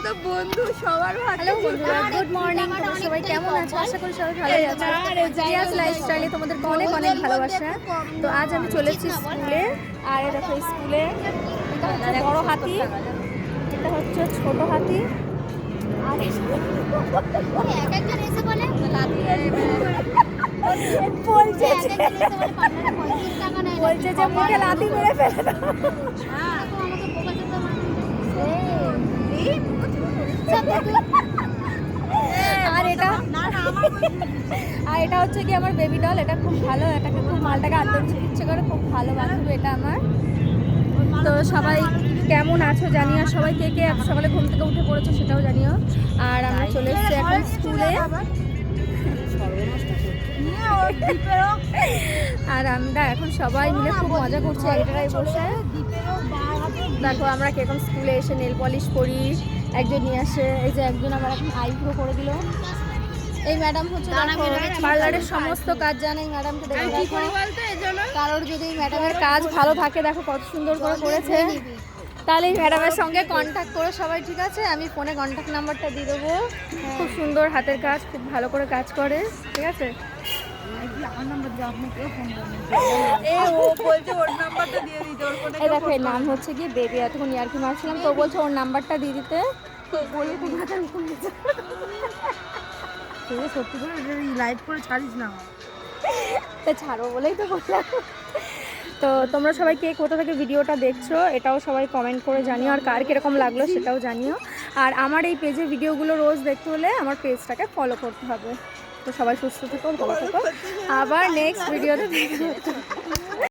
তো বন্ধু সবার হ্যালো বন্ধুরা, গুড মর্নিং। তোমরা সবাই কেমন আছো? আশা করি সবাই ভালোই আছো। রিয়াজ লাইফস্টাইলে তোমাদের অনেক অনেক ভালোবাসা। তো আজ আমি চলে এসেছি স্কুলে। আর এই দেখো স্কুলে এটা হচ্ছে বড় হাতি, এটা হচ্ছে ছোট হাতি। আর বলছে যে মুখে লাথি মেরে ফেলে দাও। আর এটা হচ্ছে কি আমার বেবি ডল। এটা খুব ভালো, এটাকে খুব মালটাকে আদর করতে ইচ্ছে করে, খুব ভালো বান্ধবী এটা আমার। তো সবাই কেমন আছো জানিও, সবাই কে কে সকালে ঘুম থেকে উঠে পড়েছো সেটাও জানিও। আর আমরা চলে এসেছি এখন স্কুলে। আর আমরা এখন সবাই মিলে খুব মজা করছি এক জায়গায় বসে। দেখো আমরা কিরকম স্কুলে এসে নেল পলিশ করি, একজন নিয়ে আসে। এই যে একজন আমার এখন আইব্রো করে দিল। এই ম্যাডাম হচ্ছে পার্লারের সমস্ত কাজ জানে। এই ম্যাডামকে দেখে কারোর যদি এই ম্যাডামের কাজ ভালো থাকে, দেখো কত সুন্দর করে করেছে, তাহলে এই ম্যাডামের সঙ্গে কন্ট্যাক্ট করে সবাই, ঠিক আছে? আমি ফোনে কন্ট্যাক্ট নাম্বারটা দিয়ে দেবো। খুব সুন্দর হাতের কাজ, খুব ভালো করে কাজ করে, ঠিক আছে? এই দেখো এর নাম হচ্ছে কি বেবি। এতক্ষণ ইয়ার্কি মারছিলাম তো বলছে ওর নাম্বারটা দিয়ে দিতে। সত্যি করে লাইভ করে ছাড়িস না, তো ছাড়ো বলেই তো বললাম। তো তোমরা সবাই কে কোথা থেকে ভিডিওটা দেখছো এটাও সবাই কমেন্ট করে জানিও, আর কার কীরকম লাগলো সেটাও জানিও। আর আমার এই পেজে ভিডিওগুলো রোজ দেখতে হলে আমার পেজটাকে ফলো করতে হবে। তো সবাই সুস্থ থেকো, ভালো থেকো, আবার নেক্সট ভিডিওতে দেখতে।